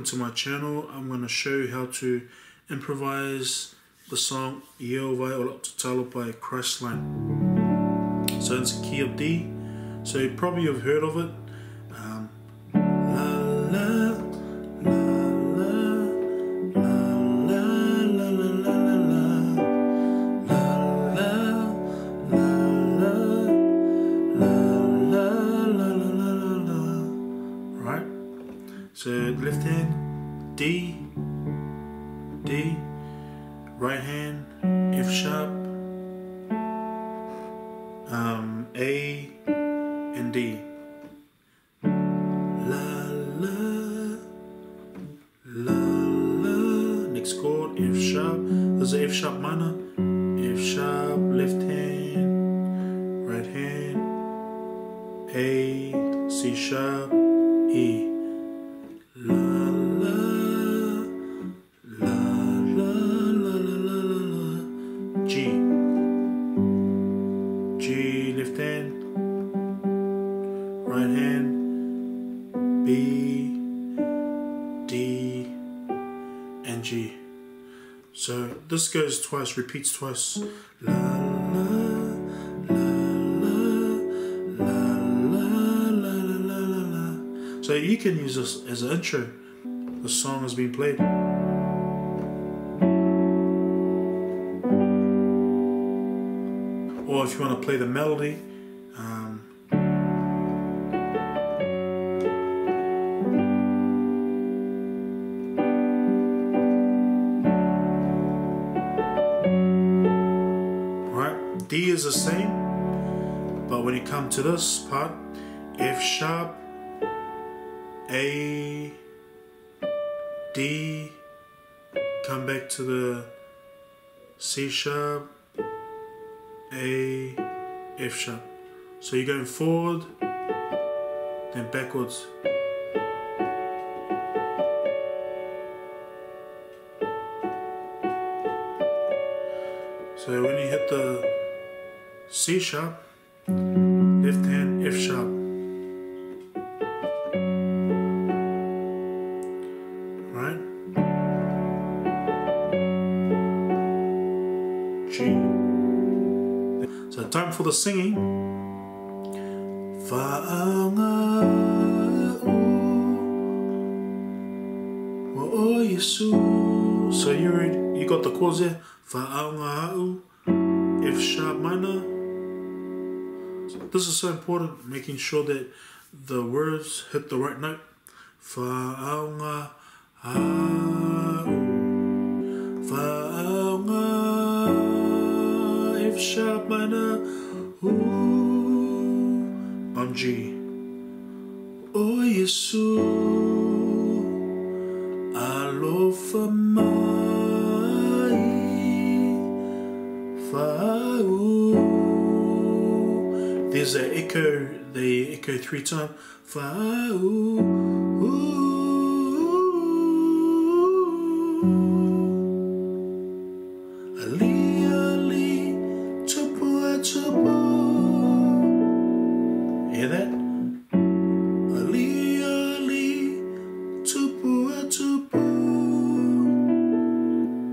to my channel. I'm going to show you how to improvise the song Ieova or Tatalo by Christline. So it's a key of D, so you probably have heard of it. So left hand D, D, right hand F sharp, A and D. La la la la. Next chord F sharp. There's an F sharp minor. F sharp left hand, right hand, A, C sharp, E. La la la la la la la la. G, G left hand, right hand, B, D, and G. So this goes twice, repeats twice. La la la la la la la la la. So you can use this as an intro. The song has been played. Or if you want to play the melody, right, D is the same, but when you come to this part, F sharp, A, D, come back to the C sharp, A, F sharp. So you're going forward, then backwards. So when you hit the C sharp, left hand F sharp. Right? G. So time for the singing. So you got the chords there. F sharp minor. This is so important, making sure that the words hit the right note. F sharp minor, on G. Oh Yesu, alofa mai, there's an echo, they echo 3 times. Hear that?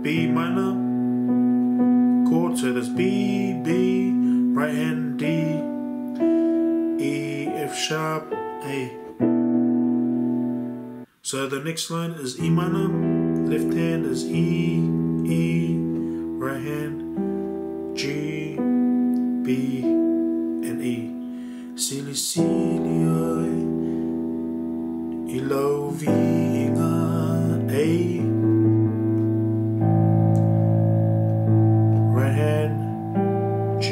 B minor chord, so there's B, B, right hand D, E, F sharp, A. So the next line is E minor, left hand is E, E, right hand G, B, and E. Sili sili oi, ilovinga A, right hand G,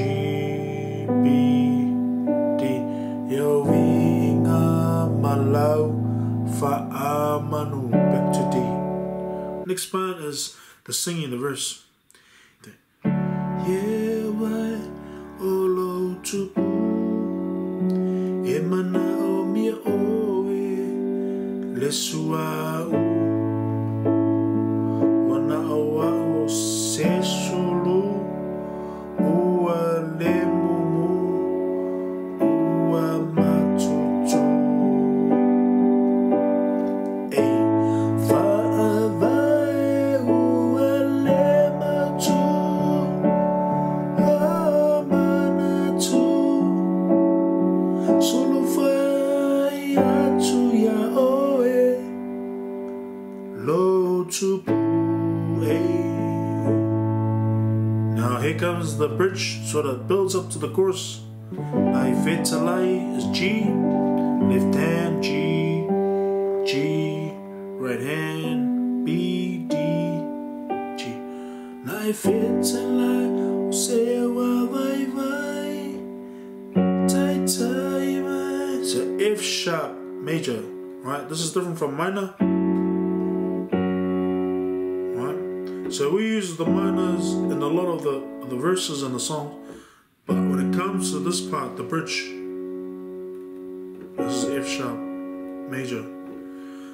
B, D, ilovinga malau fa'amanu, back to D. Next part is the singing the verse. Ieova olo tupu Emana o mia oe lesua u wana awa o se solo ua lemumu ua matutu e fa solo fai atu ya oe lo tupu e. Now here comes the bridge, sort of builds up to the chorus. Nai fetalai is G, left hand G, G, right hand B, D, G. Nai fetalai sewa vai vai, tai tai vai. So F sharp major, right? This is different from minor. So we use the minors in a lot of the verses in the song, but when it comes to this part, the bridge, this is F sharp major.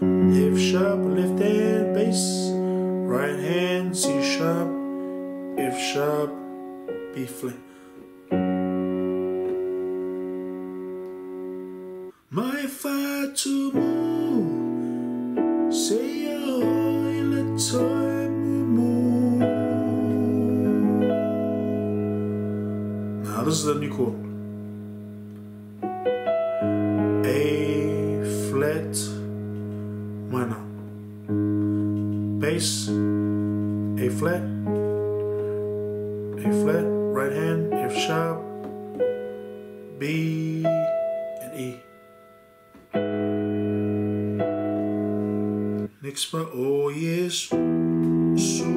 F sharp, left hand, bass, right hand, C sharp, F sharp, B flat. My fa to move, say yo, let's this is the new chord. A flat minor. Bass, A flat, right hand, F sharp, B and E. Next part, oh yes, so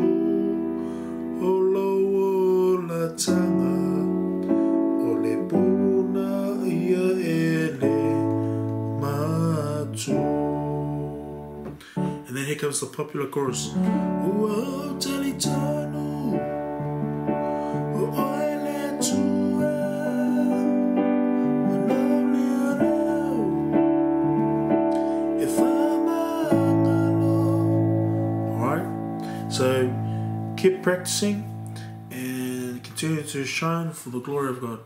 olo la tanga. And then here comes the popular chorus. Oh, tatalo, oh, alright, so keep practicing and continue to shine for the glory of God.